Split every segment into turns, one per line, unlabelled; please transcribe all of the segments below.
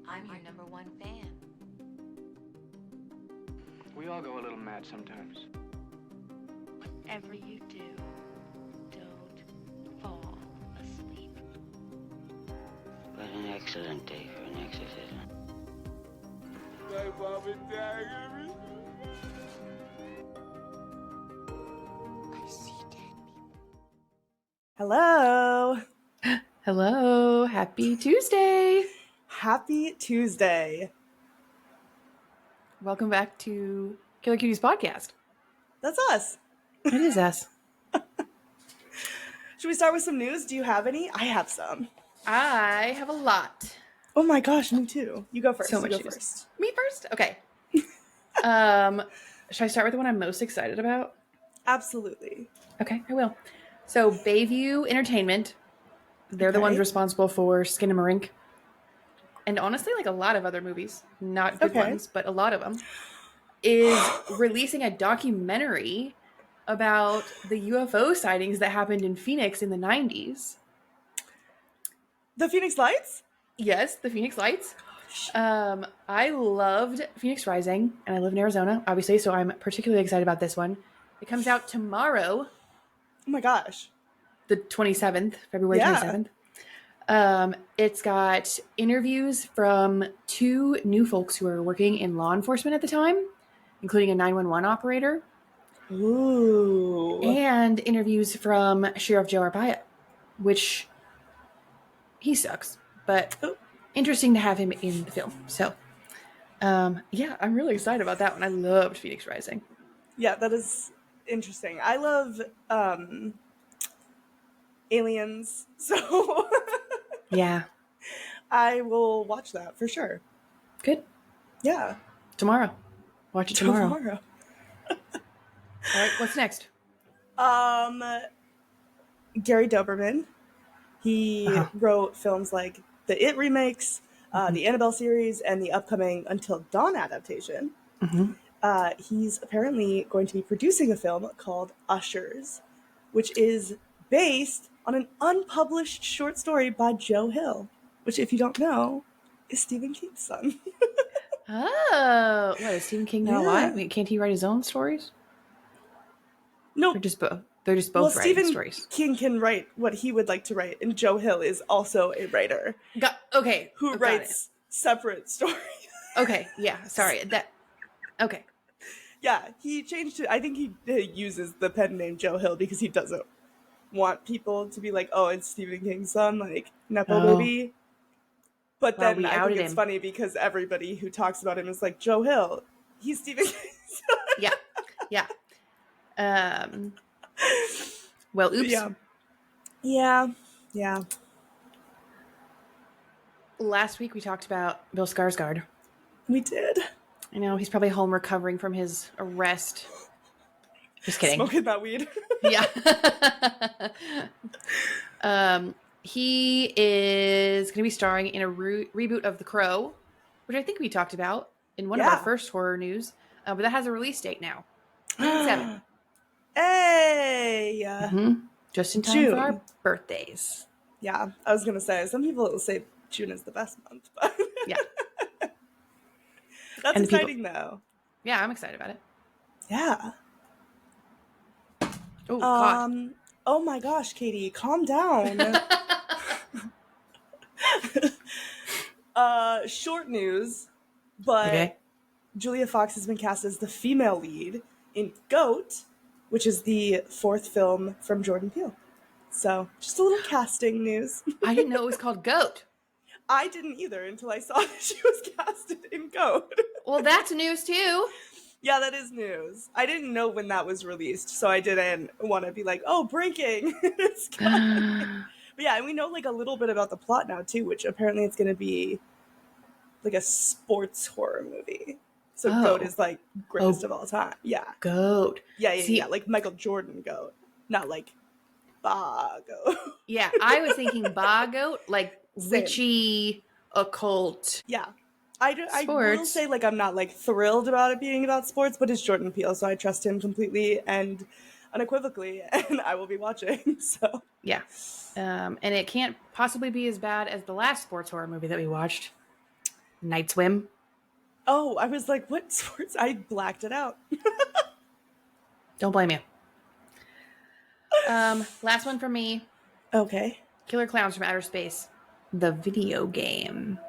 I'm your number one fan.
We all go a little mad sometimes.
Whatever you do, don't fall asleep.
What an excellent day for an exorcism.
My mom and dad.
I see dead people.
Hello.
Hello. Happy Tuesday.
Happy Tuesday.
Welcome back to Killer Cuties podcast.
That's us.
It is us.
Should we start with some news? Do you have any? I have some.
I have a lot.
Oh my gosh, me too. You go first.
So much
you go
news.
first.
Me first? Okay. Should I start with the one I'm most excited about?
Absolutely.
Okay, I will. So Bayview Entertainment, they're the
Okay.
ones responsible for Skinamarink. And honestly, like a lot of other movies, not good
Okay.
ones, but a lot of them, is releasing a documentary about the UFO sightings that happened in Phoenix in the 90s.
The Phoenix Lights?
Yes, the Phoenix Lights. I loved Phoenix Rising, and I live in Arizona, obviously, so I'm particularly excited about this one. It comes out tomorrow,
Oh my gosh.
the 27th, February
Yeah.
27th. It's got interviews from two new folks who were working in law enforcement at the time, including a 911 operator,
Ooh.
and interviews from Sheriff Joe Arpaio, which he sucks, but interesting to have him in the film. So, yeah, I'm really excited about that one. I loved Phoenix Rising.
Yeah, that is interesting. I love aliens, so
Yeah,
I will watch that for sure.
good.
Yeah.
Tomorrow. Watch it tomorrow. All right, what's next?
Gary Doberman. He wrote films like the It remakes, the Annabelle series, and the upcoming Until Dawn adaptation.
Mhm.
He's apparently going to be producing a film called Ushers, which is based on an unpublished short story by Joe Hill, which, if you don't know, is Stephen King's son.
Oh, what, is Stephen King not alive? Wait, can't he write his own stories?
Nope.
They're just both writing
Stephen
stories.
King can write what he would like to write, and Joe Hill is also a writer
Okay.
who
got
writes separate stories.
it. Okay, yeah, sorry. Okay.
Yeah, he changed it. I think he uses the pen name Joe Hill because he doesn't want people to be like, oh, it's Stephen King's son, like, Nepo
Oh.
baby. But
Well,
then
we
I think
outed
it's
him.
funny because everybody who talks about him is like, Joe Hill, he's Stephen King's son.
Yeah. Well, oops.
Yeah.
Last week we talked about Bill Skarsgard.
We did.
I know, he's probably home recovering from his arrest. Just kidding.
Smoking that weed.
Yeah. He is going to be starring in a reboot of The Crow, which I think we talked about in one of our first horror news, but that has a release date now. June 7th.
Hey!
Just in time
June.
for our birthdays.
Yeah, I was going to say, some people will say June is the best month, but
Yeah.
that's
And the people-
exciting though.
Yeah, I'm excited about it.
Yeah.
Oh, God.
Oh my gosh, Katie, calm down. Short news, but
Okay.
Julia Fox has been cast as the female lead in Goat, which is the fourth film from Jordan Peele. So, just a little casting news.
I didn't know it was called Goat.
I didn't either until I saw that she was casted in Goat.
Well, that's news too.
Yeah, that is news. I didn't know when that was released, so I didn't want to be like, oh, breaking. It's coming. But yeah, and we know like a little bit about the plot now too, which apparently it's going to be like a sports horror movie. So Goat is like greatest of all time. Yeah.
Goat.
Yeah, like Michael Jordan Goat, not like Goat.
Yeah, I was thinking Goat, like witchy, occult.
Yeah. I will say, like, I'm not, like, thrilled about it being about sports, but it's Jordan Peele, so I trust him completely and unequivocally, and I will be watching, so.
Yeah. And it can't possibly be as bad as the last sports horror movie that we watched. Night swim.
Oh, I was like, what sports? I blacked it out.
Don't blame you. Last one for me.
Okay.
Killer Klowns from Outer Space. The video game.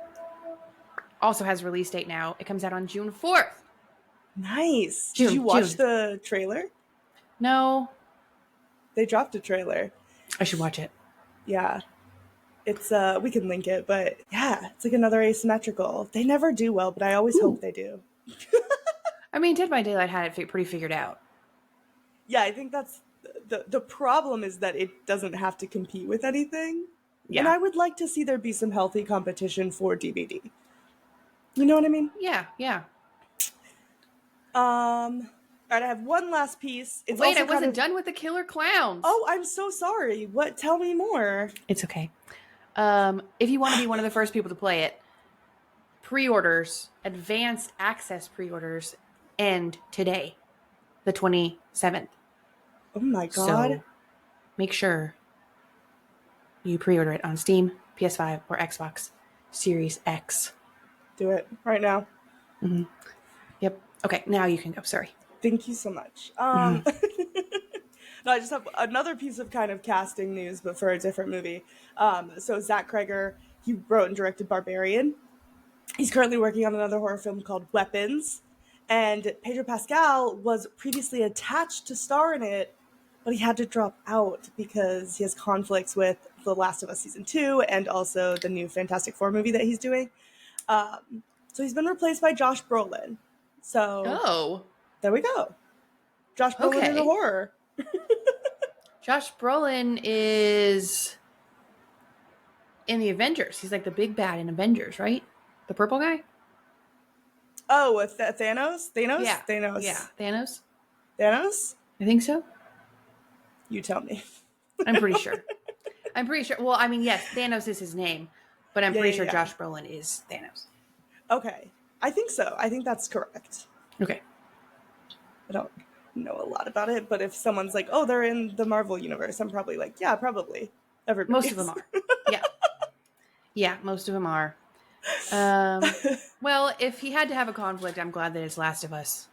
Also has a release date now. It comes out on June 4th.
Nice.
June,
Did you watch
June.
the trailer?
No.
They dropped a trailer.
I should watch it.
Yeah. It's we can link it, but yeah, it's like another asymmetrical. They never do well, but I always hope they do.
I mean, Dead by Daylight had it pretty figured out.
Yeah, I think that's the problem is that it doesn't have to compete with anything.
Yeah.
And I would like to see there be some healthy competition for DVD. You know what I mean?
Yeah, yeah.
All right, I have one last piece. It's
Wait,
also
I wasn't
kind of...
done with the Killer Klowns.
Oh, I'm so sorry. What? Tell me more.
It's okay. If you want to be one of the first people to play it, pre-orders, advanced access pre-orders end today, the 27th.
Oh my god.
So make sure you pre-order it on Steam, PS5, or Xbox Series X.
Do it right now.
Mm-hmm. Yep. Okay, now you can go. Sorry.
Thank you so much. No, I just have another piece of kind of casting news, but for a different movie. So Zach Creggor, he wrote and directed Barbarian. He's currently working on another horror film called Weapons. And Pedro Pascal was previously attached to star in it, but he had to drop out because he has conflicts with The Last of Us Season 2 and also the new Fantastic Four movie that he's doing. So he's been replaced by Josh Brolin. So there we go. Josh Brolin in a horror.
Josh Brolin is in the Avengers. He's like the big bad in Avengers, right? The purple guy?
Oh, Thanos? Thanos?
Yeah.
Thanos.
Yeah. Thanos?
Thanos?
I think so.
You tell me.
I'm pretty sure. I'm pretty sure. Well, I mean, yes, Thanos is his name, but I'm pretty sure Josh Brolin is Thanos.
Okay. I think so. I think that's correct.
Okay.
I don't know a lot about it, but if someone's like, oh, they're in the Marvel universe, I'm probably like, yeah, probably. Everybody.
Most of them are. Yeah. Yeah, most of them are. Well, if he had to have a conflict, I'm glad that it's Last of Us.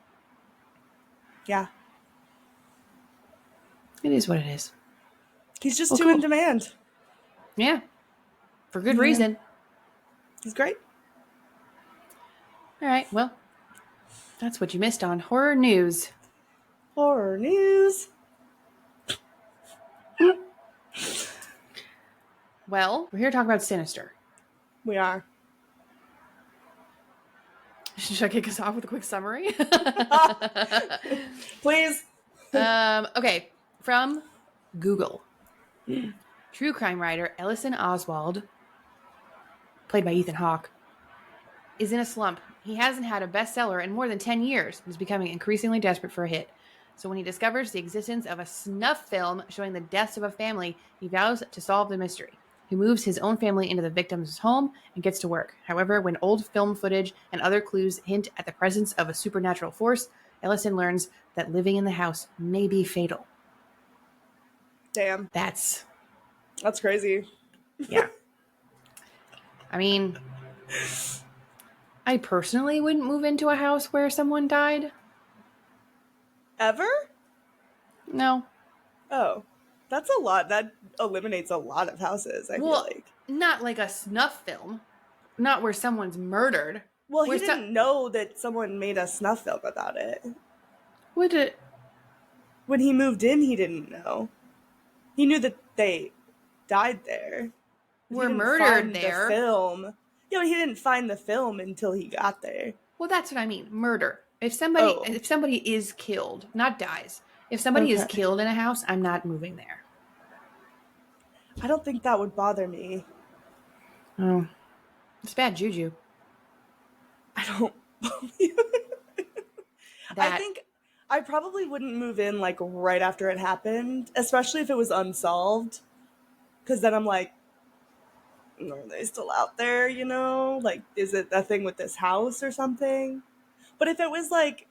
Yeah.
It is what it is.
He's just too in demand.
Yeah. For good reason.
He's great.
All right. Well, that's what you missed on Horror News.
Horror News.
Well, we're here to talk about Sinister.
We are.
Should I kick us off with a quick summary?
Please.
Okay. From Google. True crime writer Ellison Oswald, played by Ethan Hawke, is in a slump. He hasn't had a bestseller in more than 10 years and is becoming increasingly desperate for a hit. So when he discovers the existence of a snuff film showing the deaths of a family, he vows to solve the mystery. He moves his own family into the victim's home and gets to work. However, when old film footage and other clues hint at the presence of a supernatural force, Ellison learns that living in the house may be fatal.
Damn.
That's
crazy.
Yeah. I mean, I personally wouldn't move into a house where someone died.
Ever?
No.
Oh. That's a lot. That eliminates a lot of houses, I feel like.
Not like a snuff film. Not where someone's murdered.
Well, he didn't know that someone made a snuff film about it.
Would it?
When he moved in, he didn't know. He knew that they died there.
Were murdered
The
there.
film. Yeah, but he didn't find the film until he got there.
Well, that's what I mean. Murder. If somebody is killed, not dies. If somebody is killed in a house, I'm not moving there.
I don't think that would bother me.
Oh. It's bad juju.
I don't believe it. I think I probably wouldn't move in like right after it happened, especially if it was unsolved. Because then I'm like, are they still out there, you know? Like, is it a thing with this house or something? But if it was like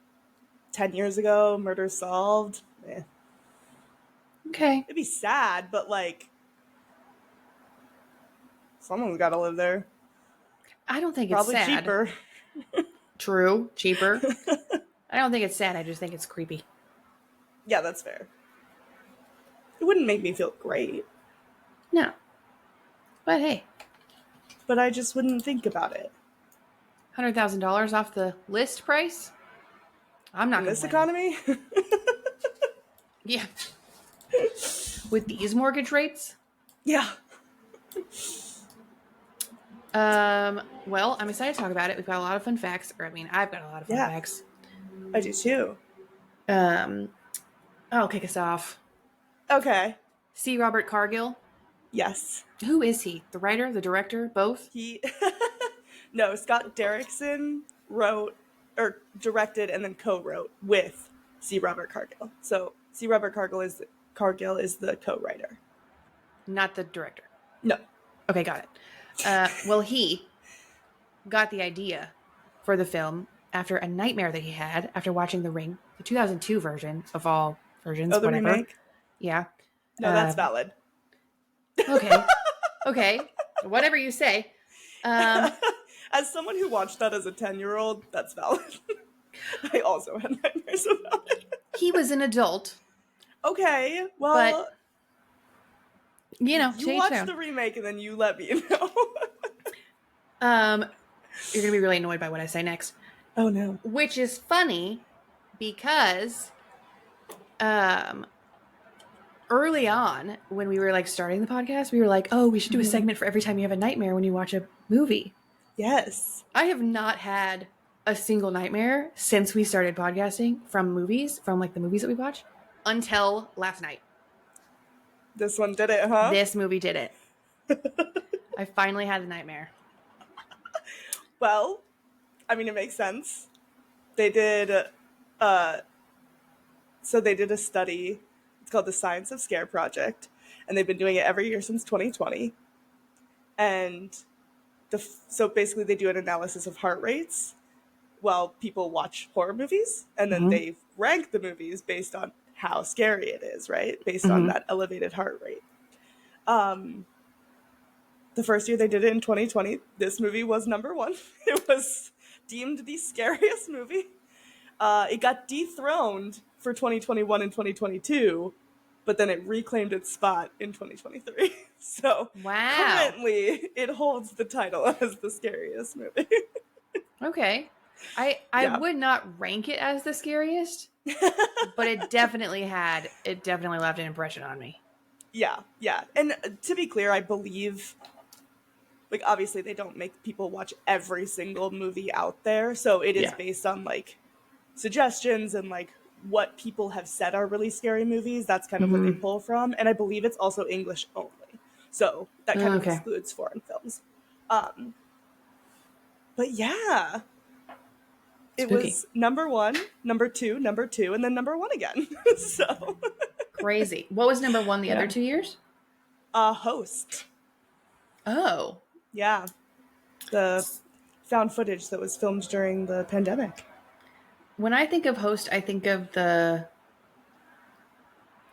10 years ago, murder solved,
okay.
It'd be sad, but like, someone's got to live there.
I don't think it's
Probably
sad.
cheaper.
True, cheaper. I don't think it's sad. I just think it's creepy.
Yeah, that's fair. It wouldn't make me feel great,
No. But hey,
but I just wouldn't think about it.
$100,000 off the list price? I'm not
In
going
this
to
economy?
Yeah. With these mortgage rates?
Yeah.
Well, I'm excited to talk about it. We've got a lot of fun facts. I've got a lot of fun facts.
I do too.
I'll kick us off.
Okay.
C. Robert Cargill.
Yes.
Who is he? The writer, the director, both?
He No, Scott Derrickson wrote or directed and then co-wrote with C. Robert Cargill. So C. Robert Cargill is the co-writer.
Not the director.
No.
Okay, got it. Well, he got the idea for the film after a nightmare that he had after watching The Ring, the 2002 version of all versions.
Oh, the
whatever.
remake?
Yeah.
No, that's valid.
Okay. Okay. Whatever you say.
As someone who watched that as a 10-year-old, that's valid. I also had nightmares about it.
He was an adult.
Okay, well...
But, you know,
you watched the remake and then you let me know.
You're going to be really annoyed by what I say next.
Oh, no.
Which is funny because early on when we were like starting the podcast, we were like, oh, we should do a segment for every time you have a nightmare when you watch a movie.
Yes.
I have not had a single nightmare since we started podcasting from movies, from like the movies that we watch, until last night.
This one did it, huh?
This movie did it. I finally had a nightmare.
Well, I mean, it makes sense. They did, so they did a study. It's called the Science of Scare Project, and they've been doing it every year since 2020. And so basically they do an analysis of heart rates while people watch horror movies, and then they rank the movies based on how scary it is, right? Based on that elevated heart rate. The first year they did it in 2020, this movie was number one. It was deemed the scariest movie. It got dethroned for 2021 and 2022, but then it reclaimed its spot in 2023. So currently it holds the title as the scariest movie.
Okay. I would not rank it as the scariest, but it definitely left an impression on me.
Yeah. And to be clear, I believe, like, obviously they don't make people watch every single movie out there. So it is based on, like, suggestions and, like, what people have said are really scary movies. That's kind of what they pull from. And I believe it's also English only. So that kind of excludes foreign films. But yeah. It
Spooky.
was number one, number two, and then number one again. So
crazy. What was number one the other 2 years?
Host.
Oh.
Yeah. The found footage that was filmed during the pandemic.
When I think of Host, I think of the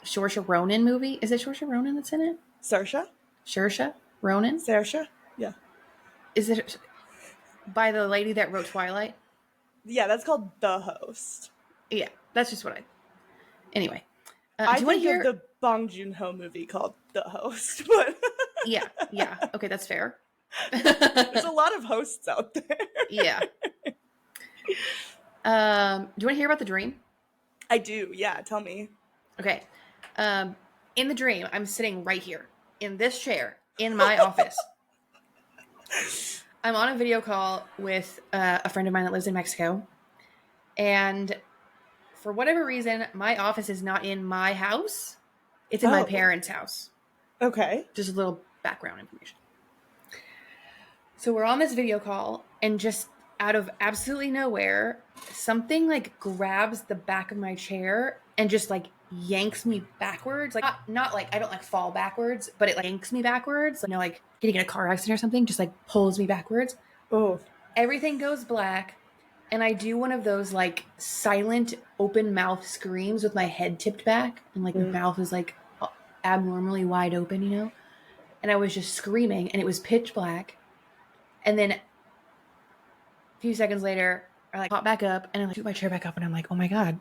Saoirse Ronan movie. Is it Saoirse Ronan that's in it? Saoirse Ronan?
Saoirse? Yeah.
Is it by the lady that wrote Twilight?
Yeah, that's called The Host.
Yeah, that's just what I... Anyway.
I think of the Bong Joon-ho movie called The Host, but...
Yeah, okay, that's fair.
There's a lot of hosts out there.
Yeah. Do you want to hear about the dream?
I do, yeah, tell me.
Okay. In the dream, I'm sitting right here, in this chair, in my office. I'm on a video call with a friend of mine that lives in Mexico. And for whatever reason, my office is not in my house. It's in my parents' house.
Okay.
Just a little background information. So we're on this video call, and just out of absolutely nowhere, something like grabs the back of my chair and just like yanks me backwards. Like not like I don't like fall backwards, but it like yanks me backwards. Like, you know, like getting in a car accident or something, just like pulls me backwards.
Oh.
Everything goes black, and I do one of those like silent open mouth screams with my head tipped back, and like my mouth is like abnormally wide open, you know? And I was just screaming, and it was pitch black. And then few seconds later, I like pop back up and I like put my chair back up and I'm like, oh my God,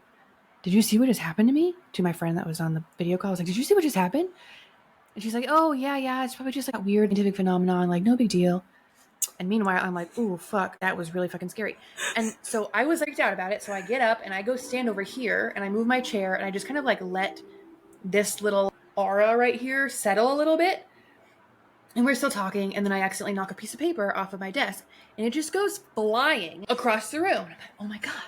did you see what just happened to me? To my friend that was on the video call. I was like, did you see what just happened? And she's like, oh yeah, it's probably just like a weird scientific phenomenon, like no big deal. And meanwhile, I'm like, ooh, fuck, that was really fucking scary. And so I was freaked out about it. So I get up and I go stand over here and I move my chair and I just kind of like let this little aura right here settle a little bit. And we're still talking. And then I accidentally knock a piece of paper off of my desk and it just goes flying across the room. And I'm like, oh my God,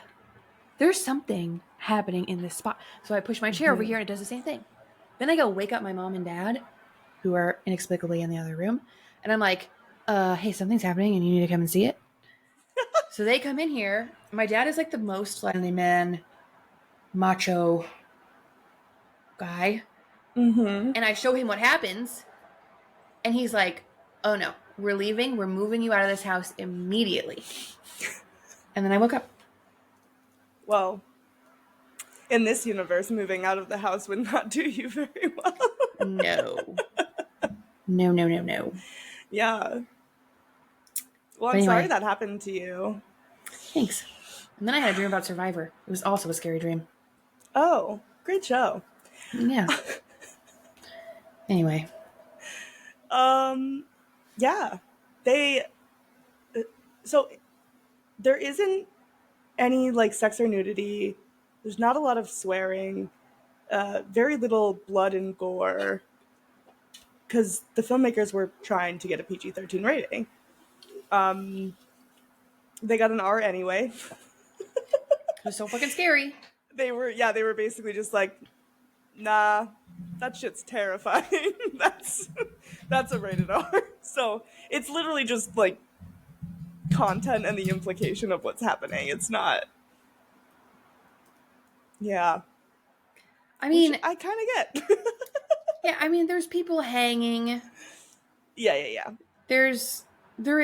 there's something happening in this spot. So I push my chair over here and it does the same thing. Then I go wake up my mom and dad, who are inexplicably in the other room. And I'm like, hey, something's happening and you need to come and see it. So they come in here. My dad is like the most manly man, macho guy.
Mm-hmm.
And I show him what happens. And he's like, oh no, we're leaving. We're moving you out of this house immediately. And then I woke up.
Well, in this universe, moving out of the house would not do you very well.
No. No.
Yeah. Well, I'm
Anyway.
sorry that happened to you.
Thanks. And then I had a dream about Survivor. It was also a scary dream.
Oh, great show.
Yeah. Anyway.
Yeah. So there isn't any like sex or nudity. There's not a lot of swearing. Very little blood and gore. Because the filmmakers were trying to get a PG-13 rating. They got an R anyway.
It was so fucking scary.
They were basically just like, nah, that shit's terrifying. That's a rated R. So it's literally just like content and the implication of what's happening. It's not. Yeah.
I mean,
which I kind of get.
yeah, I mean, there's people hanging.
Yeah.
There is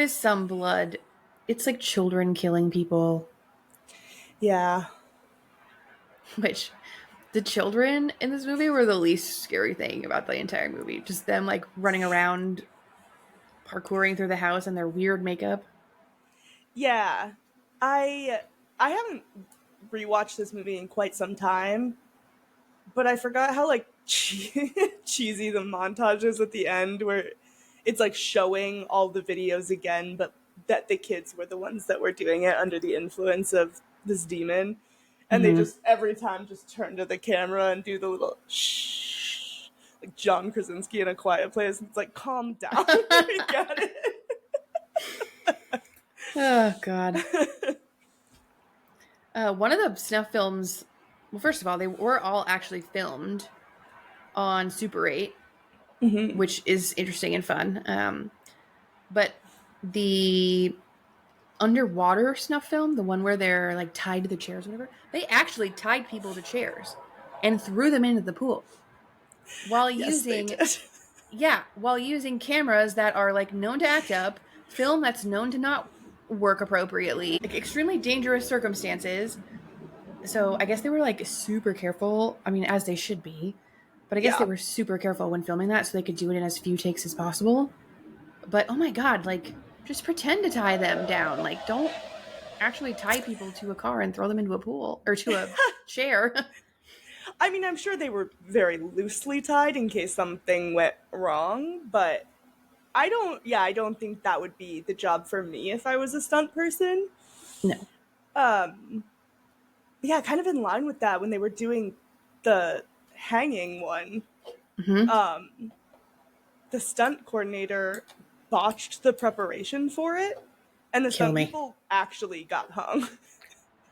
some blood. It's like children killing people.
Yeah.
Which the children in this movie were the least scary thing about the entire movie. Just them like running around, parkouring through the house in their weird makeup.
Yeah. I haven't rewatched this movie in quite some time, but I forgot how like cheesy the montage is at the end, where it's like showing all the videos again, but that the kids were the ones that were doing it under the influence of this demon. And they just every time just turn to the camera and do the little shh, like John Krasinski in A Quiet Place. It's like, calm down. We got it.
Oh, God. One of the snuff films, well, first of all, they were all actually filmed on Super 8, which is interesting and fun. But the underwater snuff film, the one where they're like tied to the chairs or whatever, they actually tied people to chairs and threw them into the pool while using cameras that are like known to act up, film that's known to not work appropriately, like extremely dangerous circumstances. So I guess they were like super careful. I mean, as they should be, but I guess they were super careful when filming that so they could do it in as few takes as possible. But oh my God, like just pretend to tie them down. Like don't actually tie people to a car and throw them into a pool or to a chair.
I mean, I'm sure they were very loosely tied in case something went wrong, but I don't think that would be the job for me if I was a stunt person.
No.
Yeah, kind of in line with that, when they were doing the hanging one, the stunt coordinator botched the preparation for it, and the stunt people actually got hung.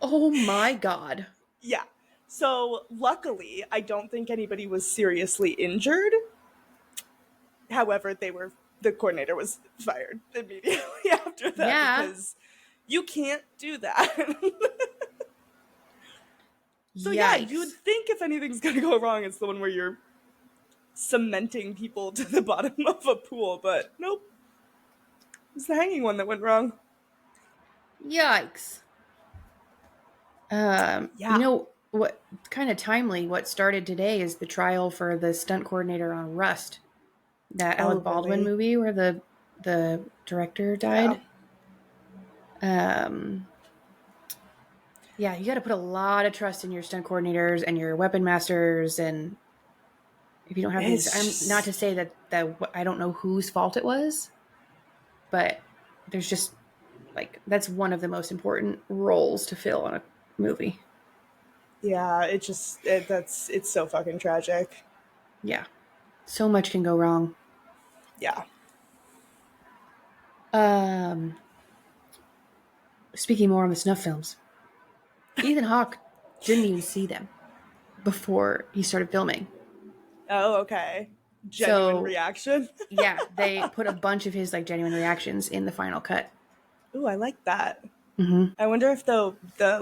Oh my God.
Yeah. So luckily, I don't think anybody was seriously injured. However, the coordinator was fired immediately after that because you can't do that. So yeah, you would think if anything's going to go wrong, it's the one where you're cementing people to the bottom of a pool, but nope. It's the hanging one that went wrong.
Yikes. You know what? Kind of timely. What started today is the trial for the stunt coordinator on Rust, that Alec Baldwin movie where the director died. Yeah, you got to put a lot of trust in your stunt coordinators and your weapon masters, and if you don't have these, I'm not to say that I don't know whose fault it was, but there's just like that's one of the most important roles to fill on a movie.
Yeah, it's so fucking tragic.
Yeah, so much can go wrong.
Yeah.
Speaking more on the snuff films, Ethan Hawke didn't even see them before he started filming.
Oh, okay. Genuine reaction.
Yeah, they put a bunch of his like genuine reactions in the final cut.
Ooh, I like that.
Mm-hmm.
I wonder if the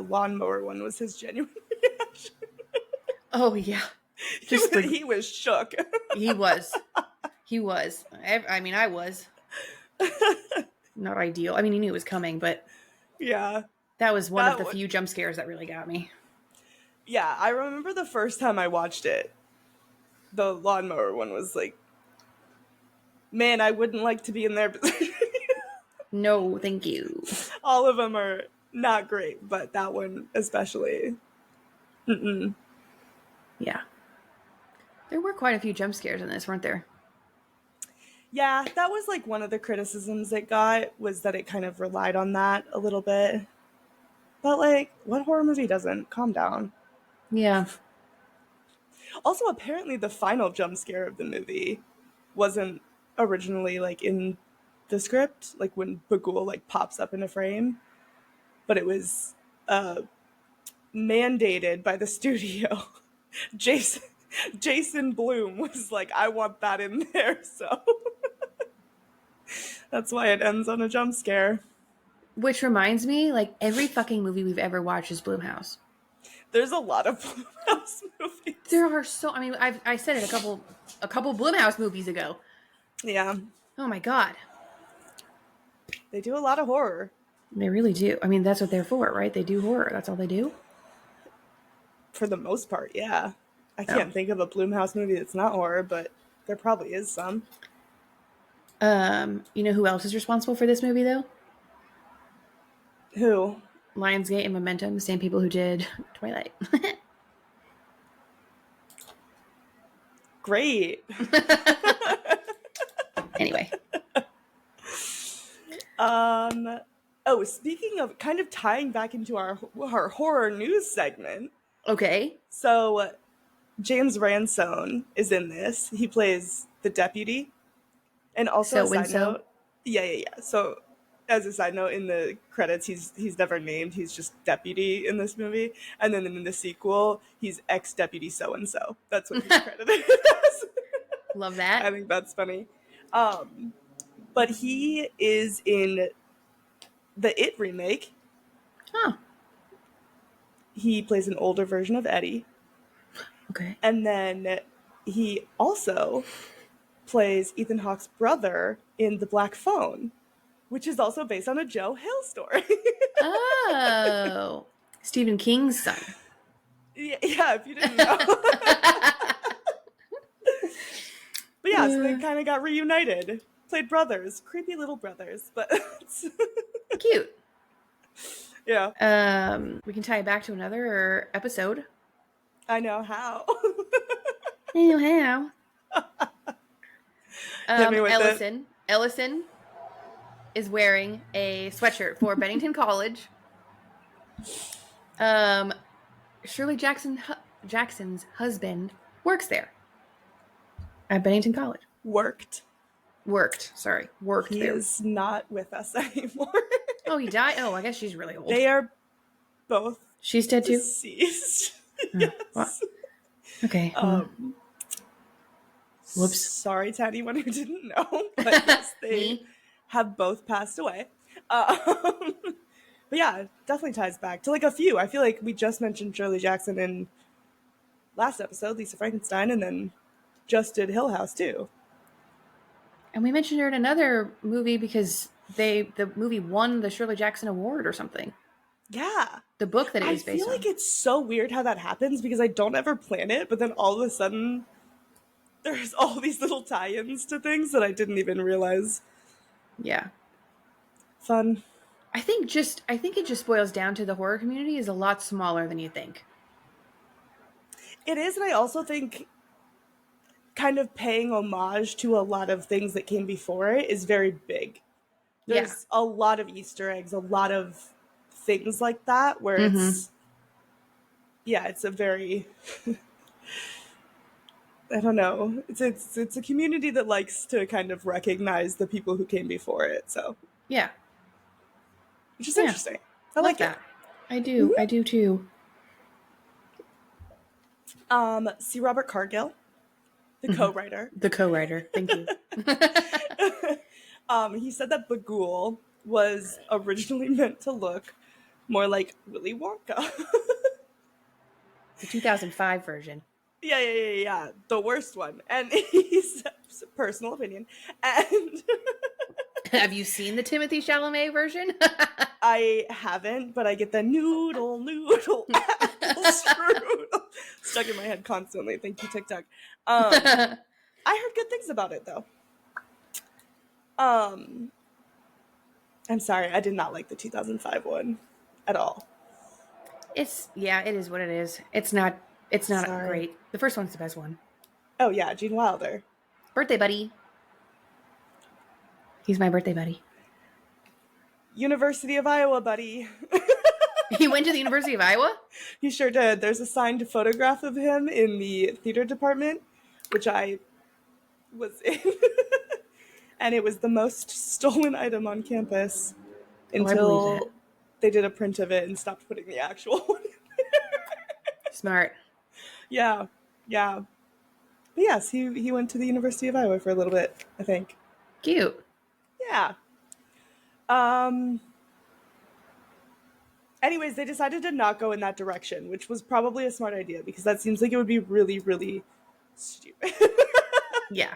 lawnmower one was his genuine reaction.
Oh yeah,
He was shook.
He was. I mean, I was. Not ideal. I mean, he knew it was coming, but
yeah,
that was one of the few jump scares that really got me.
Yeah, I remember the first time I watched it, the lawnmower one was like, man, I wouldn't like to be in their position.
No, thank you.
All of them are not great, but that one especially. Mm-mm.
Yeah. There were quite a few jump scares in this, weren't there?
Yeah, that was like one of the criticisms it got, was that it kind of relied on that a little bit. But like, what horror movie doesn't? Calm down.
Yeah.
Also, apparently the final jump scare of the movie wasn't originally like in the script, like when Baghuul like pops up in a frame, but it was mandated by the studio. Jason Blum was like, I want that in there, so that's why it ends on a jump scare.
Which reminds me, like every fucking movie we've ever watched is Blumhouse.
There's a lot of Blumhouse movies.
There are so. I mean, I said it a couple Blumhouse movies ago.
Yeah.
Oh my god.
They do a lot of horror.
They really do. I mean, that's what they're for, right? They do horror. That's all they do.
For the most part, yeah. I can't think of a Blumhouse movie that's not horror, but there probably is some.
You know who else is responsible for this movie, though?
Who?
Lionsgate and Momentum, the same people who did Twilight.
Great.
Anyway.
Oh, speaking of kind of tying back into our horror news segment.
Okay.
So, James Ransone is in this. He plays the deputy. And also, a side note. Yeah. So, as a side note, in the credits, he's never named. He's just deputy in this movie. And then in the sequel, he's ex-deputy so-and-so. That's what he's credited as.
Love that.
I think that's funny. But he is in the It remake.
Huh.
He plays an older version of Eddie.
Okay.
And then he also plays Ethan Hawke's brother in The Black Phone, which is also based on a Joe Hill story.
Oh. Stephen King's son.
Yeah, if you didn't know. But yeah, so they kind of got reunited. Played brothers. Creepy little brothers, but
cute.
Yeah.
We can tie it back to another episode.
I know how.
I know how.
Hit me with
Ellison is wearing a sweatshirt for Bennington College. Shirley Jackson's husband works there at Bennington College.
Worked
Sorry,
he
there.
Is not with us anymore.
Oh, he died? Oh, I guess she's really old.
They are both
She's dead too?
deceased. Yes.
What? Okay. Whoops.
Sorry to anyone who didn't know, but yes, they have both passed away. But yeah, it definitely ties back to like a few. I feel like we just mentioned Shirley Jackson in last episode, Lisa Frankenstein, and then just did Hill House too.
And we mentioned her in another movie because the movie won the Shirley Jackson Award or something.
Yeah.
The book that it was based on.
I feel like it's so weird how that happens because I don't ever plan it, but then all of a sudden there's all these little tie-ins to things that I didn't even realize.
Yeah.
Fun.
I think it just boils down to the horror community is a lot smaller than you think.
It is, and I also think kind of paying homage to a lot of things that came before it is very big. There's a lot of Easter eggs, a lot of things like that where it's a very I don't know. It's a community that likes to kind of recognize the people who came before it. So
yeah,
which is interesting. I like
that.
it.
I do. I do too.
C. Robert Cargill, the co-writer.
The co-writer. Thank you.
He said that Baghuul was originally meant to look more like Willy Wonka.
The 2005 version.
Yeah. The worst one. And he's personal opinion. And
have you seen the Timothée Chalamet version?
I haven't, but I get the noodle apple strudel stuck in my head constantly. Thank you, TikTok. I heard good things about it though. I'm sorry, I did not like the 2005 one at all.
It is what it is. It's not
Sorry.
great. The first one's the best one.
Oh yeah, Gene Wilder.
Birthday buddy. He's my birthday buddy.
University of Iowa buddy.
He went to the University of Iowa?
He sure did. There's a signed photograph of him in the theater department, which I was in. And it was the most stolen item on campus until they did a print of it and stopped putting the actual one in there.
Smart.
Yeah. But yes, he went to the University of Iowa for a little bit, I think.
Cute.
Yeah. Anyways, they decided to not go in that direction, which was probably a smart idea because that seems like it would be really, really stupid.
Yeah.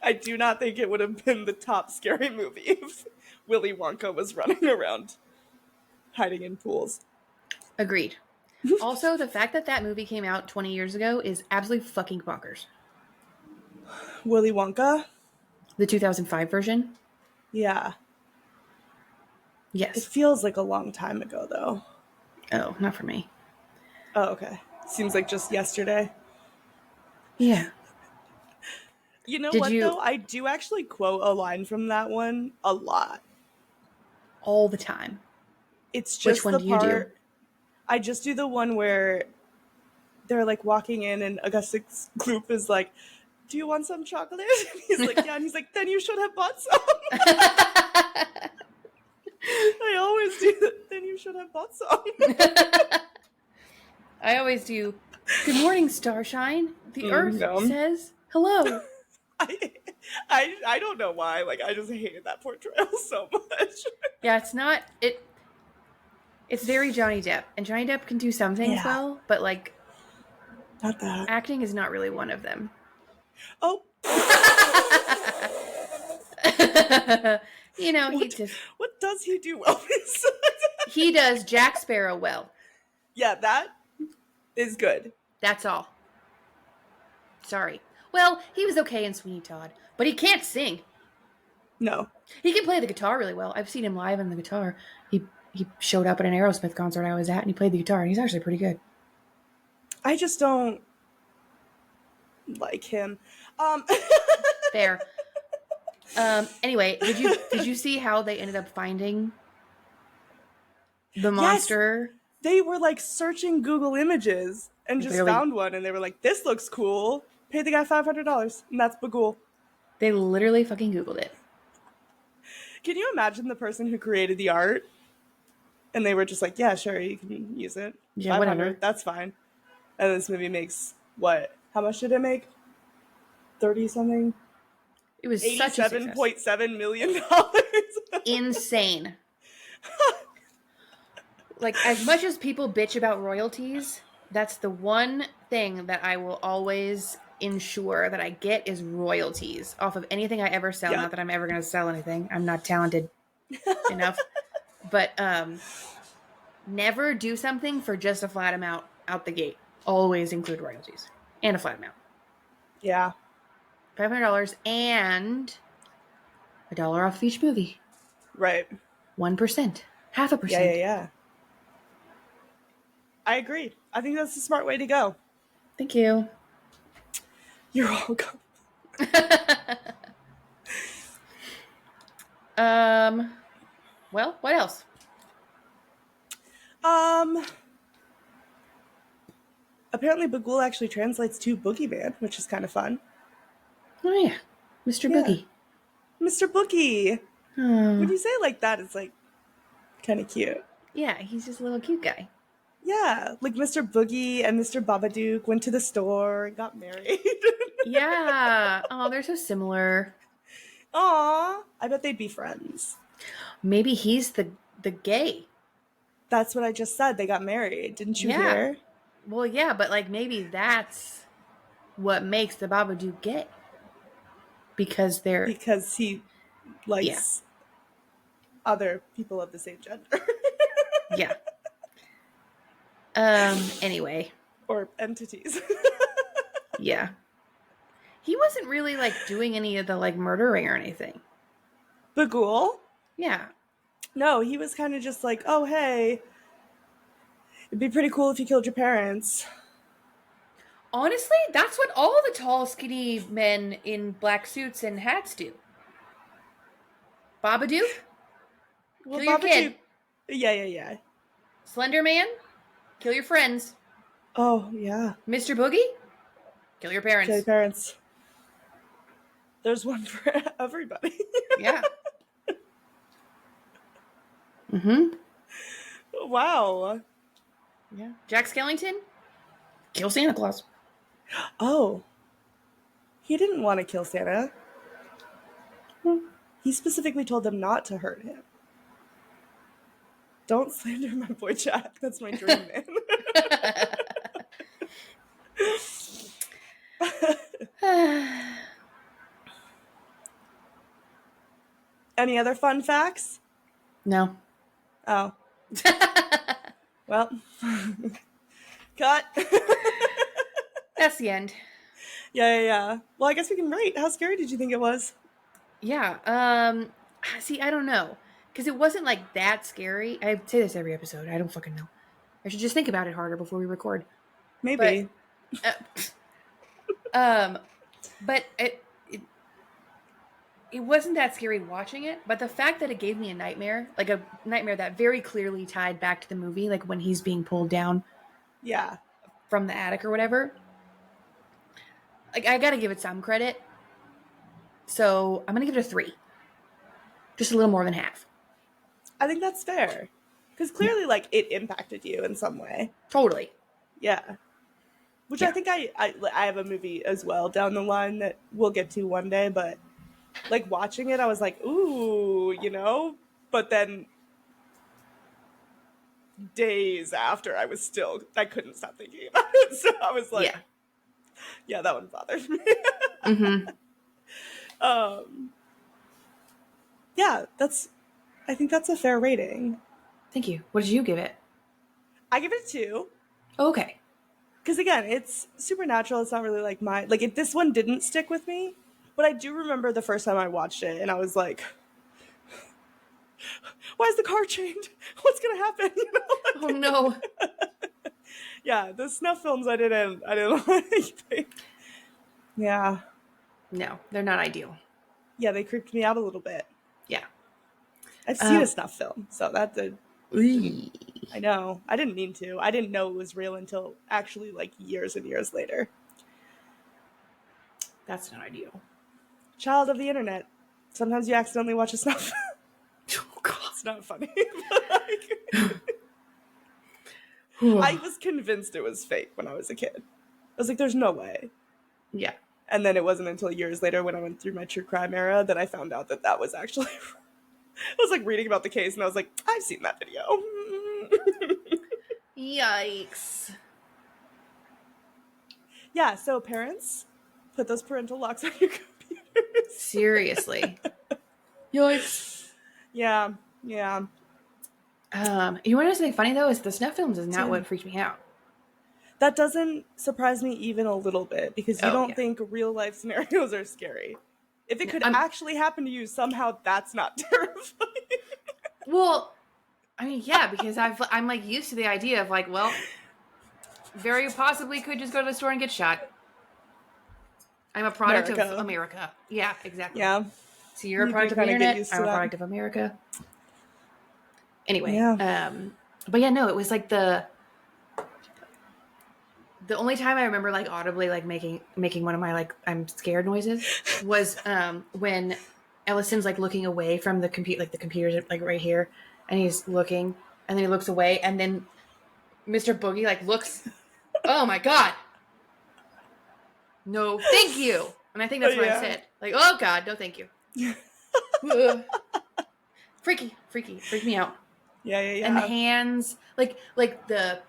I do not think it would have been the top scary movie if Willy Wonka was running around hiding in pools.
Agreed. Also, the fact that movie came out 20 years ago is absolutely fucking bonkers.
Willy Wonka?
The 2005 version?
Yeah.
Yes.
It feels like a long time ago, though.
Oh, not for me.
Oh, okay. Seems like just yesterday.
Yeah.
You know though? I do actually quote a line from that one a lot.
All the time.
It's just
Which one do you do?
I just do the one where they're like walking in and Augustus Gloop is like, do you want some chocolate? And he's like, yeah. And he's like, then you should have bought some. I always do that. Then you should have bought some.
I always do. Good morning, Starshine. The Earth says hello.
I don't know why. Like, I just hated that portrayal so much.
Yeah, it's very Johnny Depp, and Johnny Depp can do some things well, but like,
not that
acting is not really one of them.
Oh.
You know,
what does he do well?
He does Jack Sparrow well.
Yeah, that is good.
That's all. Sorry. Well, he was okay in Sweeney Todd, but he can't sing.
No.
He can play the guitar really well. I've seen him live on the guitar. He showed up at an Aerosmith concert I was at, and he played the guitar, and he's actually pretty good.
I just don't like him.
Fair. Anyway, did you see how they ended up finding the monster?
Yes, they were like searching Google Images and just found one, and they were like, "This looks cool." Paid the guy $500, and that's Baghuul.
They literally fucking Googled it.
Can you imagine the person who created the art? And they were just like, "Yeah, sure, you can use it.
Yeah, whatever.
That's fine." And this movie makes what? How much did it make? 30 something.
It was such a
$87.7 million.
Insane. Like, as much as people bitch about royalties, that's the one thing that I will always ensure that I get is royalties off of anything I ever sell. Yep. Not that I'm ever going to sell anything. I'm not talented enough. But never do something for just a flat amount out the gate. Always include royalties. And a flat amount.
Yeah.
$500 and $1 off each movie.
Right.
1%. 0.5%.
Yeah. I agree. I think that's the smart way to go.
Thank you.
You're welcome.
Well, what else?
Apparently Baghuul actually translates to Boogeyman, which is kind of fun.
Oh yeah, Mr. Boogie.
Mr. Boogie.
Oh.
When you say it like that, it's like kind of cute.
Yeah, he's just a little cute guy.
Yeah, like Mr. Boogie and Mr. Babadook went to the store and got married.
Yeah. Oh, they're so similar.
Aw, I bet they'd be friends.
Maybe he's the gay.
That's what I just said. They got married. Didn't you hear?
Well, yeah, but like maybe that's what makes the Babadook gay. Because
he likes other people of the same gender.
Yeah. Anyway.
Or entities.
Yeah. He wasn't really like doing any of the like murdering or anything.
Baghuul?
Yeah.
No, he was kind of just like, oh, hey, it'd be pretty cool if you killed your parents.
Honestly, that's what all the tall, skinny men in black suits and hats do. Babadook?
Well,
Kill your kid.
Yeah.
Slender Man? Kill your friends.
Oh, yeah.
Mr. Boogie? Kill your parents.
Kill your parents. There's one for everybody.
Yeah. Mm-hmm.
Wow.
Yeah. Jack Skellington? Kill Santa Claus.
Oh. He didn't want to kill Santa. He specifically told them not to hurt him. Don't slander my boy Jack. That's my dream, man. Any other fun facts?
No.
Oh. Well. Cut.
That's the end.
Yeah. Well, I guess we can rate. How scary did you think it was?
Yeah. See, I don't know. Because it wasn't like that scary. I say this every episode. I don't fucking know. I should just think about it harder before we record.
Maybe.
But it wasn't that scary watching it, but the fact that it gave me a nightmare, like a nightmare that very clearly tied back to the movie, like when he's being pulled down from the attic or whatever. Like, I gotta give it some credit. So I'm gonna give it a 3. Just a little more than half.
I think that's fair. Because clearly, like, it impacted you in some way.
Totally.
Yeah. Which I think I have a movie as well down the line that we'll get to one day, but like watching it, I was like, ooh, you know? But then days after, I couldn't stop thinking about it. So I was like, yeah, that one bothered me.
Mm-hmm.
Yeah, I think that's a fair rating.
Thank you. What did you give it?
I give it a 2.
Okay.
Because again, it's supernatural. It's not really like this one didn't stick with me, but I do remember the first time I watched it, and I was like, "Why is the car chained? What's gonna happen?" You know?
Oh no.
Yeah, the snuff films I didn't like. Yeah.
No, they're not ideal.
Yeah, they creeped me out a little bit.
Yeah.
I've seen a snuff film, so that did. I know. I didn't mean to. I didn't know it was real until actually like years and years later.
That's not ideal.
Child of the internet. Sometimes you accidentally watch a snuff.
Oh god,
it's not funny. I was convinced it was fake when I was a kid. I was like, "There's no way."
Yeah.
And then it wasn't until years later when I went through my true crime era that I found out that was actually. I was like reading about the case, and I was like, "I've seen that video."
Yikes.
Yeah, so parents, put those parental locks on your computers.
Seriously. Yikes.
Yeah.
You want to know something funny though? Is the snuff films is not what freaked me out.
That doesn't surprise me even a little bit because you don't think real life scenarios are scary. If it could actually happen to you, somehow that's not terrifying.
Well, I mean, yeah, because I'm like used to the idea of like, well, very possibly could just go to the store and get shot. I'm a product of America. Yeah, exactly.
Yeah.
So you're a product of the internet. I'm a product of America. Anyway, but yeah, no, it was like the only time I remember like audibly like making one of my like I'm scared noises was when Ellison's like looking away from the the computer's like right here, and he's looking, and then he looks away, and then Mr. Boogie like looks, oh my god, no thank you, and I think that's what I said, like, oh god, no thank you. freaked me out.
Yeah.
And the hands, like the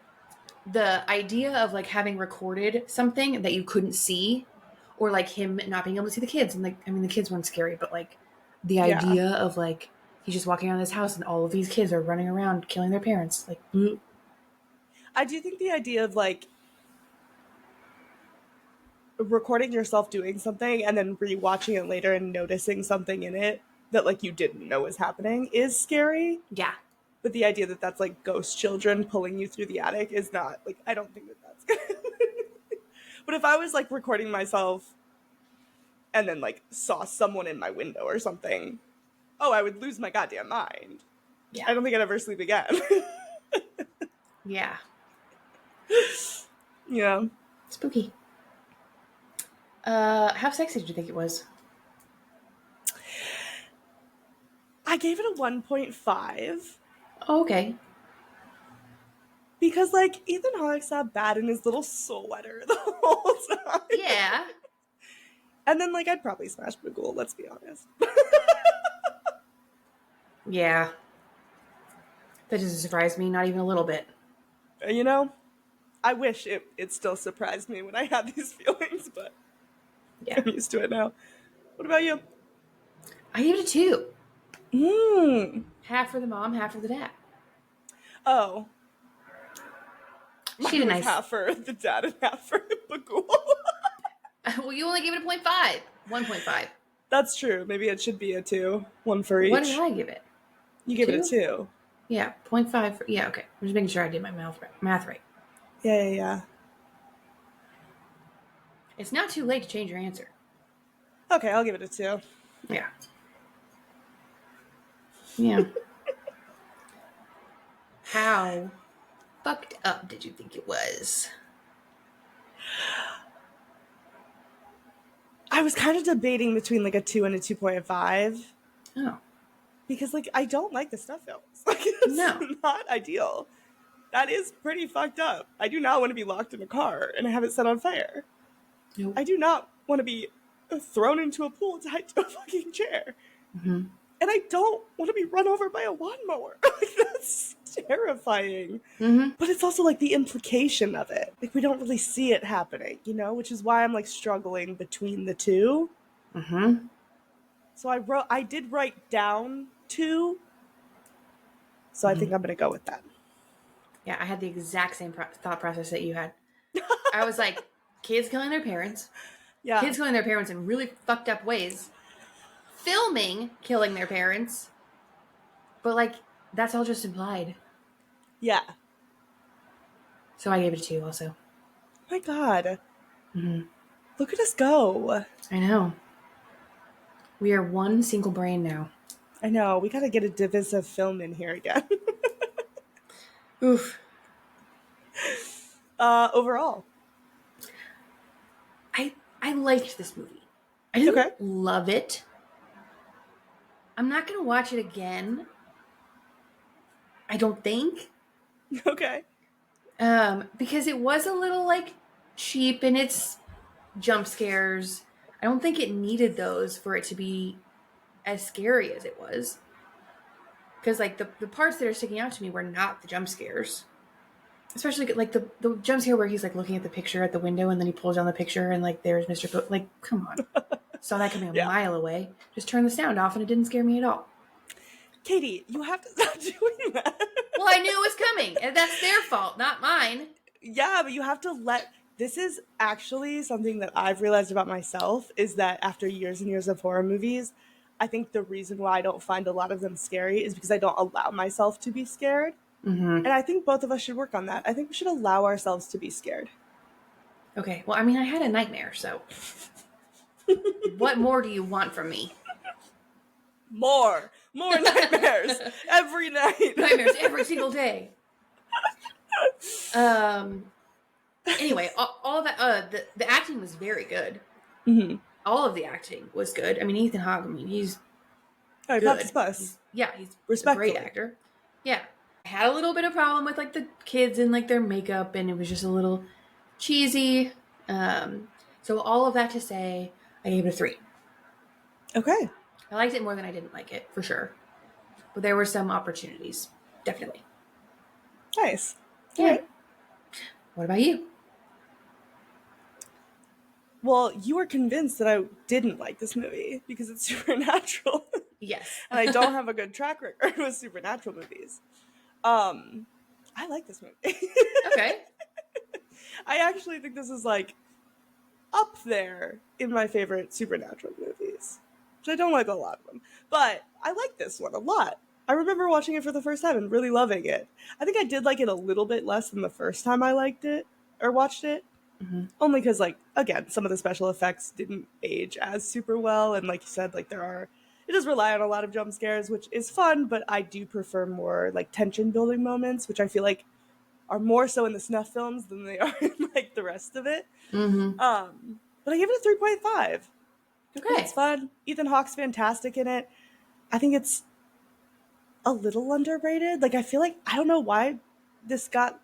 idea of like having recorded something that you couldn't see, or like him not being able to see the kids, and like, I mean, the kids weren't scary, but like the idea of like he's just walking around this house and all of these kids are running around killing their parents, like.
I do think the idea of like recording yourself doing something and then rewatching it later and noticing something in it that like you didn't know was happening is scary.
Yeah.
But the idea that that's like ghost children pulling you through the attic is not, like, I don't think that that's good. But if I was like recording myself and then like saw someone in my window or something, oh, I would lose my goddamn mind. Yeah. I don't think I'd ever sleep again.
Yeah.
Yeah.
Spooky. How sexy did you think it was?
I gave it a 1.5.
Oh, okay.
Because, like, Ethan Hawke's not bad in his little sweater the whole time.
Yeah.
And then, like, I'd probably smash Baghuul, let's be honest.
Yeah. That doesn't surprise me, not even a little bit.
You know, I wish it still surprised me when I had these feelings, but yeah. I'm used to it now. What about you?
I gave it a 2. Half for the mom, half for the dad.
Oh.
She did nice.
Half for the dad and half for Baghuul.
Well, you only gave it a 0.5. 1.5.
That's true. Maybe it should be a 2. 1 for each.
What did I give it?
You gave it a 2. Yeah,
0.5. Yeah, okay. I'm just making sure I did my math right.
Yeah.
It's not too late to change your answer.
Okay, I'll give it a 2.
Yeah. Yeah. How fucked up did you think it was?
I was kind of debating between like a 2 and a 2.5.
Oh.
Because like I don't like the stuff films. Like it's not ideal. That is pretty fucked up. I do not want to be locked in a car and have it set on fire.
Nope.
I do not want to be thrown into a pool tied to a fucking chair.
Mm-hmm.
And I don't want to be run over by a lawnmower. Like, that's terrifying.
Mm-hmm.
But it's also like the implication of it. Like we don't really see it happening, you know, which is why I'm like struggling between the two.
Mm-hmm.
So I did write down 2. So I think I'm going to go with that.
Yeah, I had the exact same thought process that you had. I was like, kids killing their parents.
Yeah.
Kids killing their parents in really fucked up ways. Filming killing their parents. But, like, that's all just implied.
Yeah.
So I gave it a 2 also.
Oh my God.
Mm-hmm.
Look at us go.
I know. We are one single brain now.
I know. We got to get a divisive film in here again.
Oof.
Overall.
I liked this movie. I didn't love it. I'm not going to watch it again. I don't think.
Okay.
Because it was a little, like, cheap in its jump scares. I don't think it needed those for it to be as scary as it was. Because, like, the parts that are sticking out to me were not the jump scares. Especially, like, the jump scare where he's, like, looking at the picture at the window and then he pulls down the picture and, like, there's Mr. Like, come on. Saw that coming a mile away. Just turn the sound off and it didn't scare me at all.
Katie, you have to stop doing that.
Well, I knew it was coming. And that's their fault, not mine.
Yeah, but you have to this is actually something that I've realized about myself is that after years and years of horror movies, I think the reason why I don't find a lot of them scary is because I don't allow myself to be scared.
Mm-hmm.
And I think both of us should work on that. I think we should allow ourselves to be scared.
Okay. Well, I mean, I had a nightmare, so what more do you want from me?
More nightmares every night.
Nightmares every single day. Anyway, all that the acting was very good.
Mm-hmm.
All of the acting was good. I mean, Ethan Hawke. I mean, he's
All right,
good.
Puff's Bus.
He's a
Respectfully.
great actor. Yeah, I had a little bit of problem with like the kids and like their makeup, and it was just a little cheesy. So all of that to say, I gave it a 3.
Okay.
I liked it more than I didn't like it, for sure. But there were some opportunities, definitely.
Nice.
Yeah.
All right.
What about you?
Well, you were convinced that I didn't like this movie because it's supernatural.
Yes.
And I don't have a good track record with supernatural movies. I like this movie.
Okay.
I actually think this is like up there in my favorite supernatural movies. Which I don't like a lot of them. But I like this one a lot. I remember watching it for the first time and really loving it. I think I did like it a little bit less than the first time I liked it or watched it.
Mm-hmm.
Only because, like, again, some of the special effects didn't age as super well. And like you said, like it does rely on a lot of jump scares, which is fun. But I do prefer more like tension building moments, which I feel like are more so in the snuff films than they are in like the rest of it.
Mm-hmm.
But I give it a 3.5.
Okay.
It's fun. Ethan Hawke's fantastic in it. I think it's a little underrated. Like, I feel like, I don't know why this got...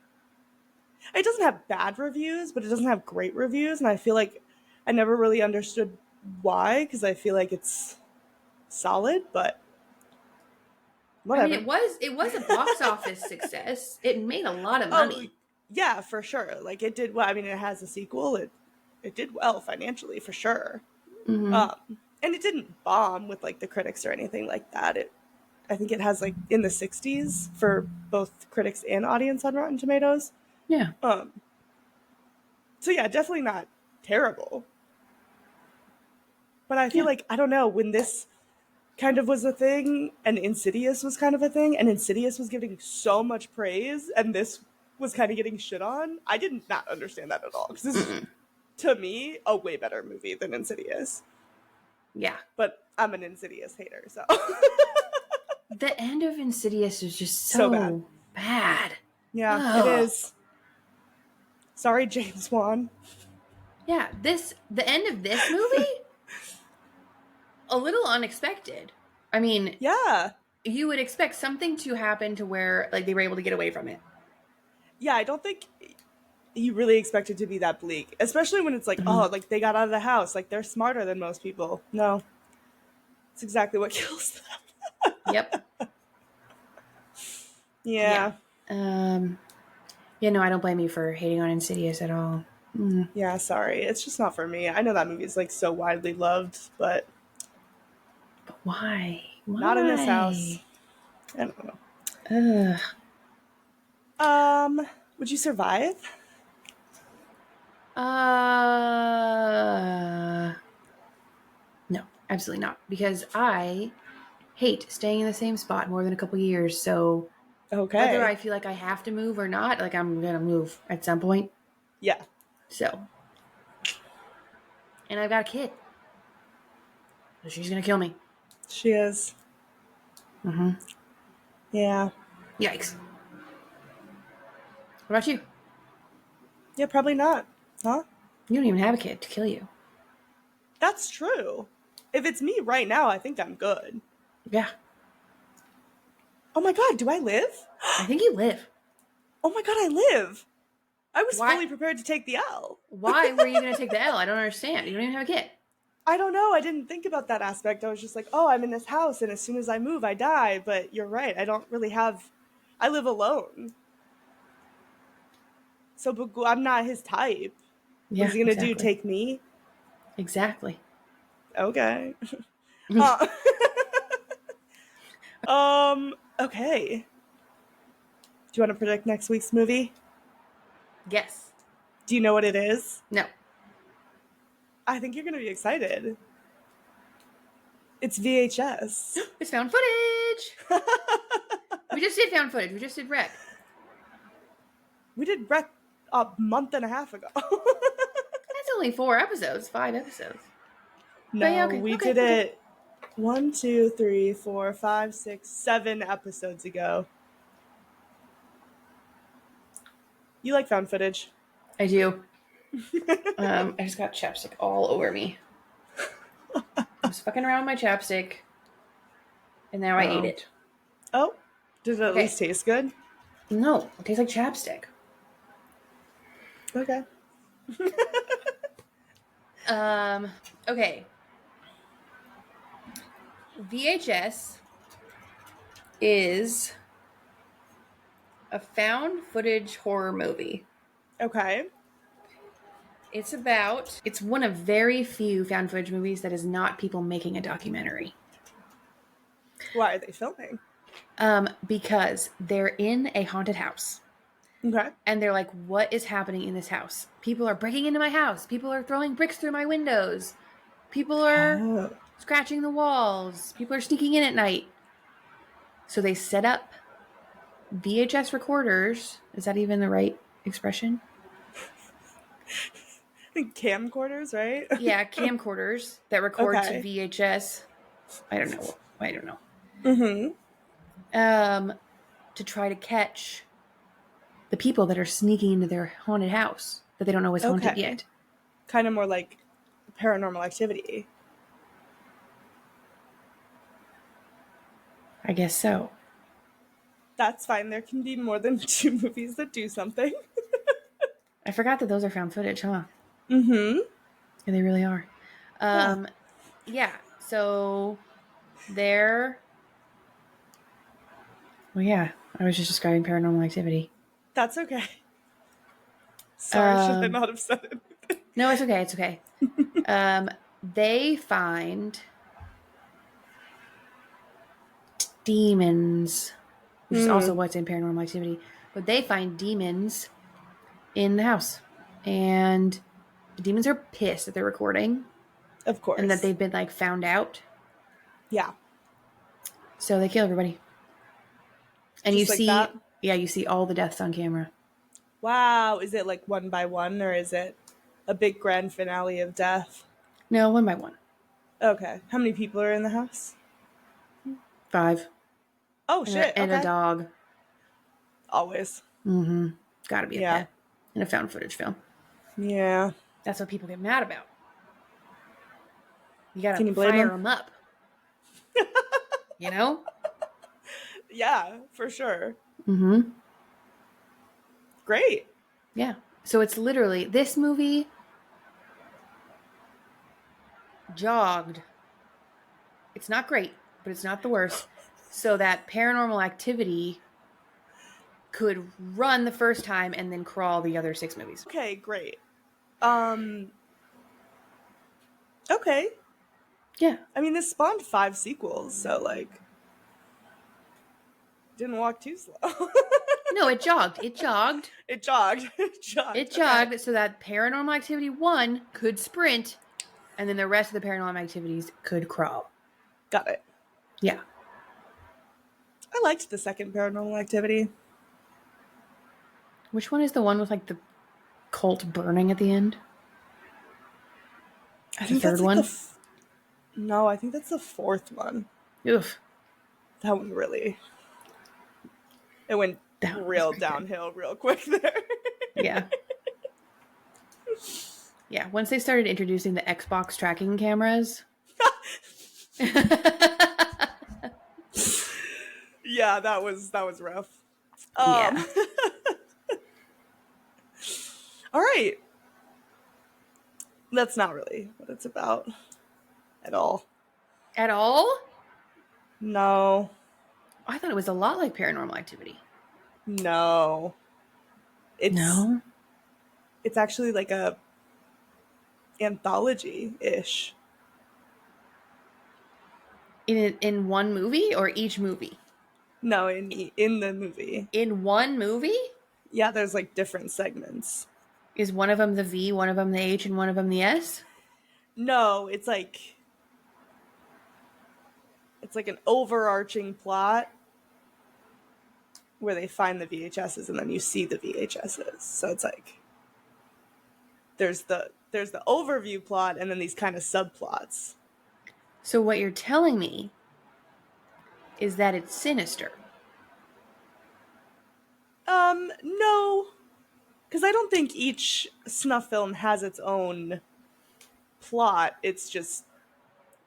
It doesn't have bad reviews, but it doesn't have great reviews. And I feel like I never really understood why, because I feel like it's solid, but whatever.
I mean, it was a box office success. It made a lot of money.
Yeah, for sure. Like, it did well. I mean, it has a sequel. It did well financially, for sure.
Mm-hmm.
And it didn't bomb with like the critics or anything like that. I think it has like in the 60s for both critics and audience on Rotten Tomatoes.
Yeah.
So yeah, definitely not terrible. But I feel like, I don't know, when this kind of was a thing and Insidious was kind of a thing and Insidious was getting so much praise and this was kind of getting shit on, I did not understand that at all. Because this is, to me, a way better movie than Insidious.
Yeah.
But I'm an Insidious hater, so.
The end of Insidious is just so bad.
Yeah,
Ugh.
it is. Sorry, James Wan.
Yeah, the end of this movie, a little unexpected. I mean,
Yeah.
you would expect something to happen to where like they were able to get away from it.
Yeah, I don't think you really expect it to be that bleak. Especially when it's like, oh, like they got out of the house. Like they're smarter than most people. No. It's exactly what kills them.
Yep.
Yeah.
Yeah, no, I don't blame you for hating on Insidious at all. Mm.
Yeah, sorry. It's just not for me. I know that movie is like so widely loved, but
But why?
not in this house. I don't know.
Ugh.
Would you survive?
No, absolutely not. Because I hate staying in the same spot more than a couple years. So
Okay.
whether I feel like I have to move or not, like I'm gonna move at some point.
Yeah.
So, and I've got a kid, so she's gonna kill me.
She is.
Mm-hmm.
Yeah.
Yikes. What about you?
Yeah, probably not. Huh?
You don't even have a kid to kill you.
That's true. If it's me right now, I think I'm good.
Yeah,
Oh my god, do I live?
I think you live.
Oh my god, I live. I was
Why-
fully prepared to take the L.
Why were you gonna take the L? I don't understand. You don't even have a kid.
I don't know. I didn't think about that aspect. I was just like, oh, I'm in this house, and as soon as I move, I die. But you're right. I don't really have... I live alone. So Baghuul, I'm not his type.
Yeah,
What's he going to do?
exactly.
Take me?
Exactly.
Okay. Okay. Do you want to predict next week's movie?
Yes.
Do you know what it is?
No.
I think you're going to be excited. It's VHS.
It's found footage. We just did found footage. We just did rec.
We did Rec a month and a half ago.
That's only 5 episodes.
No,
yeah, okay,
we
okay,
did it 1, 2, 3, 4, 5, 6, 7 episodes ago. You like found footage?
I do. I just got chapstick all over me. I was fucking around with my chapstick, and now I ate it.
Oh, did it at least taste good?
No, it tastes like chapstick.
Okay.
Okay. VHS is a found footage horror movie.
Okay.
It's one of very few found footage movies that is not people making a documentary.
Why are they filming?
Because they're in a haunted house.
Okay.
And they're like, what is happening in this house? People are breaking into my house. People are throwing bricks through my windows. People are scratching the walls. People are sneaking in at night. So they set up VHS recorders. Is that even the right expression?
Camcorders, right?
Yeah, camcorders that record to VHS. I don't know. Mm-hmm. To try to catch the people that are sneaking into their haunted house that they don't know is haunted yet.
Kind of more like Paranormal Activity.
I guess so.
That's fine. There can be more than 2 movies that do something.
I forgot that those are found footage, huh?
Mm-hmm.
Yeah, they really are. Yeah. So they're... Well, yeah. I was just describing Paranormal Activity.
That's okay. Sorry, should I not have said it?
No, it's okay. It's okay. They find demons, which is also what's in Paranormal Activity. But they find demons in the house. And the demons are pissed that they're recording.
Of course.
And that they've been, like, found out.
Yeah.
So they kill everybody. And
Just
you
like
see...
that?
Yeah, you see all the deaths on camera.
Wow. Is it, like, one by one, or is it a big grand finale of death?
No, one by one.
Okay. How many people are in the house?
5.
Oh, shit.
And a dog.
Always.
Mm-hmm. Gotta be a pet. In a found footage film.
Yeah.
That's what people get mad about. You gotta
Can you blame
fire
them?
them up. You know?
Yeah, for sure.
Mm-hmm.
Great.
Yeah. So it's literally, this movie jogged. It's not great, but it's not the worst. So that Paranormal Activity could run the first time and then crawl the other 6 movies.
Okay, great. Okay.
Yeah.
I mean, this spawned 5 sequels, so, like, didn't walk too slow.
No, it jogged. It jogged.
It jogged.
It jogged so that Paranormal Activity 1 could sprint, and then the rest of the Paranormal Activities could crawl.
Got it.
Yeah.
I liked the second Paranormal Activity.
Which one is the one with, like, the cult burning at the end?
I think
the third one?
No, I think that's the 4th one.
Oof.
That one really... It went real downhill real quick there.
Yeah. Yeah, once they started introducing the Xbox tracking cameras.
Yeah, that was rough.
Yeah.
All right. That's not really what it's about at all.
At all?
No.
I thought it was a lot like Paranormal Activity.
No.
No?
It's actually like a anthology-ish.
In one movie or each movie?
No, in the movie.
In one movie?
Yeah, there's like different segments.
Is one of them the V, one of them the H, and one of them the S?
No, it's like It's like an overarching plot where they find the VHSs and then you see the VHSs. So it's like there's the overview plot and then these kind of subplots.
So what you're telling me is that it's Sinister.
No. Because I don't think each snuff film has its own plot. It's just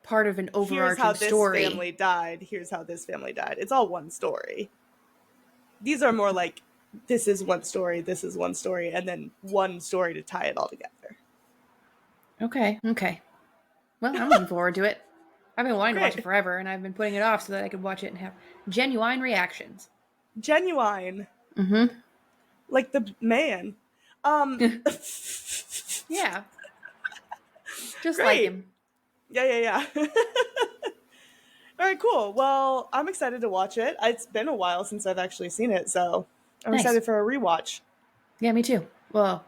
Part of an overarching
here's how this
story.
family died. Here's how this family died. It's all one story. These are more like, this is one story, and then one story to tie it all together.
Okay. Well, I'm looking forward to it. I've been wanting to watch
Great.
it forever, and I've been putting it off so that I could watch it and have genuine reactions.
Genuine.
Mm-hmm.
Like the man.
Yeah. Just
Great.
like him.
Yeah. All right, cool. Well, I'm excited to watch it. It's been a while since I've actually seen it, so I'm
Nice.
excited for a rewatch.
Yeah, me too. Well,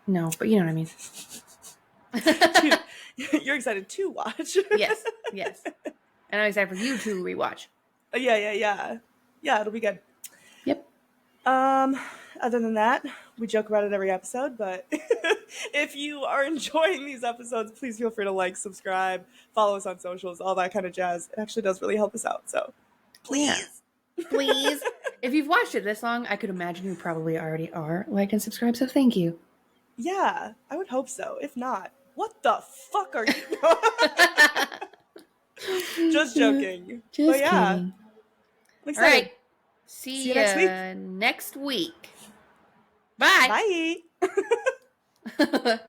no, but you know what I mean.
You're excited to watch.
Yes. And I'm excited for you to rewatch.
Yeah, it'll be good.
Yep.
Other than that, we joke about it every episode, but if you are enjoying these episodes, please feel free to like, subscribe, follow us on socials, all that kind of jazz. It actually does really help us out, so please.
Please. If you've watched it this long, I could imagine you probably already are liked and subscribed, so thank you.
Yeah, I would hope so. If not, what the fuck are you? Just joking.
Just
kidding. I'm
All
excited.
right. See
you next week.
Next week. Bye.
Bye.